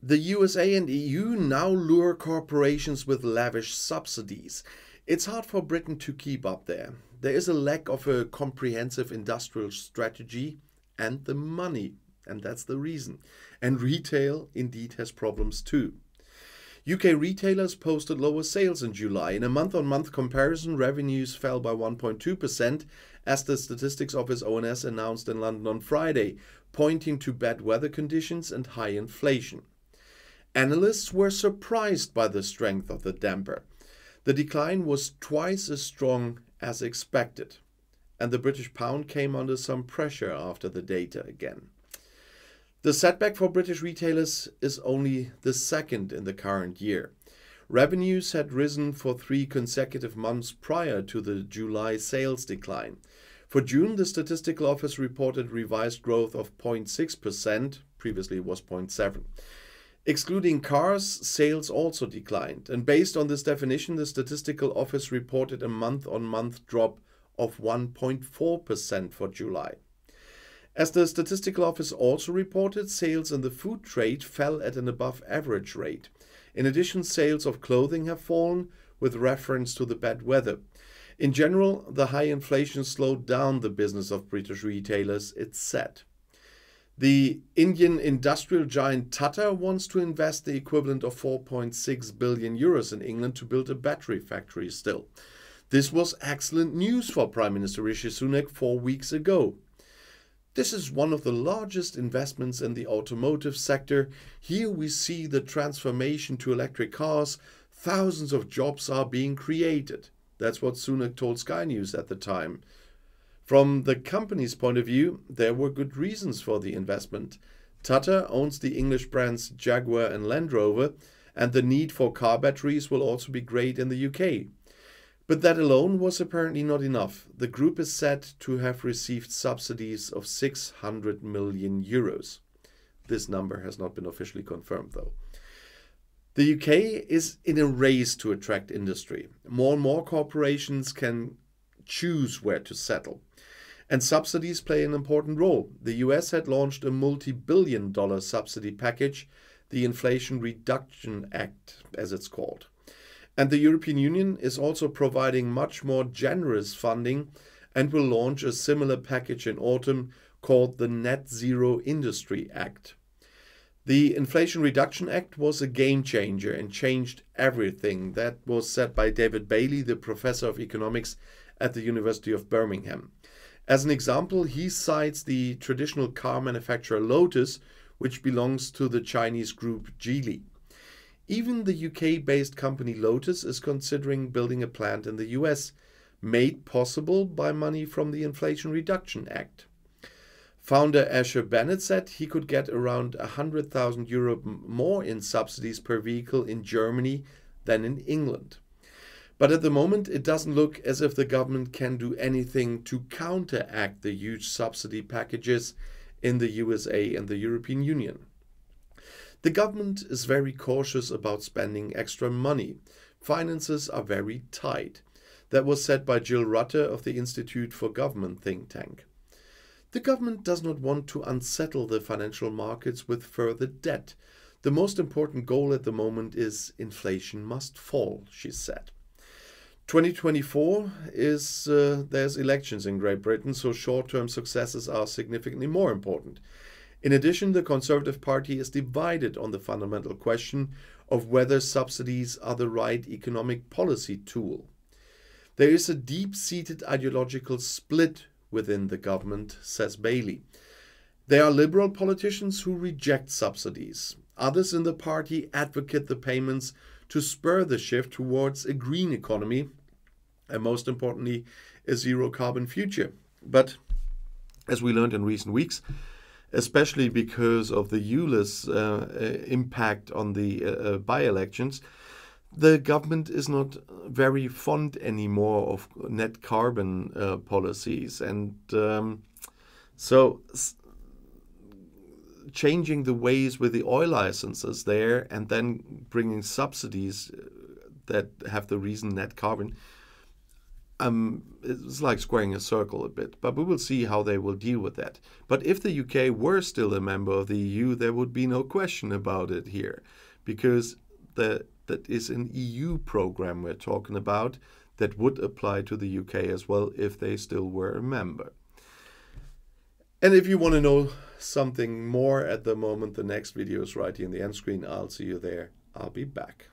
The USA and EU now lure corporations with lavish subsidies. It's hard for Britain to keep up there. There is a lack of a comprehensive industrial strategy and the money, and that's the reason. And retail indeed has problems too. UK retailers posted lower sales in July. In a month-on-month comparison, revenues fell by 1.2%, as the Statistics Office ONS announced in London on Friday, pointing to bad weather conditions and high inflation. Analysts were surprised by the strength of the damper. The decline was twice as strong as expected, and the British pound came under some pressure after the data again. The setback for British retailers is only the second in the current year. Revenues had risen for 3 consecutive months prior to the July sales decline. For June, the Statistical Office reported revised growth of 0.6%, previously it was 0.7%. Excluding cars, sales also declined, and based on this definition, the Statistical Office reported a month-on-month drop of 1.4% for July. As the Statistical Office also reported, sales in the food trade fell at an above-average rate. In addition, sales of clothing have fallen with reference to the bad weather. In general, the high inflation slowed down the business of British retailers, it's said. The Indian industrial giant Tata wants to invest the equivalent of 4.6 billion euros in England to build a battery factory still. This was excellent news for Prime Minister Rishi Sunak 4 weeks ago. This is one of the largest investments in the automotive sector. Here we see the transformation to electric cars. Thousands of jobs are being created. That's what Sunak told Sky News at the time. From the company's point of view, there were good reasons for the investment. Tata owns the English brands Jaguar and Land Rover, and the need for car batteries will also be great in the UK. But that alone was apparently not enough. The group is said to have received subsidies of 600 million euros. This number has not been officially confirmed, though. The UK is in a race to attract industry. More and more corporations can choose where to settle. And subsidies play an important role. The US had launched a multi-billion-dollar subsidy package, the Inflation Reduction Act, as it's called. And the European Union is also providing much more generous funding and will launch a similar package in autumn called the Net Zero Industry Act. The Inflation Reduction Act was a game changer and changed everything. That was said by David Bailey, the professor of economics at the University of Birmingham. As an example, he cites the traditional car manufacturer Lotus, which belongs to the Chinese group Geely. Even the UK-based company Lotus is considering building a plant in the US, made possible by money from the Inflation Reduction Act. Founder Asher Bennett said he could get around €100,000 more in subsidies per vehicle in Germany than in England. But at the moment, it doesn't look as if the government can do anything to counteract the huge subsidy packages in the USA and the European Union. The government is very cautious about spending extra money. Finances are very tight. That was said by Jill Rutter of the Institute for Government think tank. The government does not want to unsettle the financial markets with further debt. The most important goal at the moment is inflation must fall, she said. 2024 is, there's elections in Great Britain, so short-term successes are significantly more important. In addition, the Conservative Party is divided on the fundamental question of whether subsidies are the right economic policy tool. There is a deep-seated ideological split within the government, says Bailey. There are liberal politicians who reject subsidies. Others in the party advocate the payments to spur the shift towards a green economy, and most importantly, a zero-carbon future. But, as we learned in recent weeks, especially because of the EULER's impact on the by-elections, the government is not very fond anymore of net carbon policies. And so changing the ways with the oil licenses there and then bringing subsidies that have the reason net carbon It's like squaring a circle a bit, but we will see how they will deal with that. But if the UK were still a member of the EU, there would be no question about it here, because that is an EU program we're talking about that would apply to the UK as well if they still were a member. And if you want to know something more at the moment, the next video is right here in the end screen. I'll see you there. I'll be back.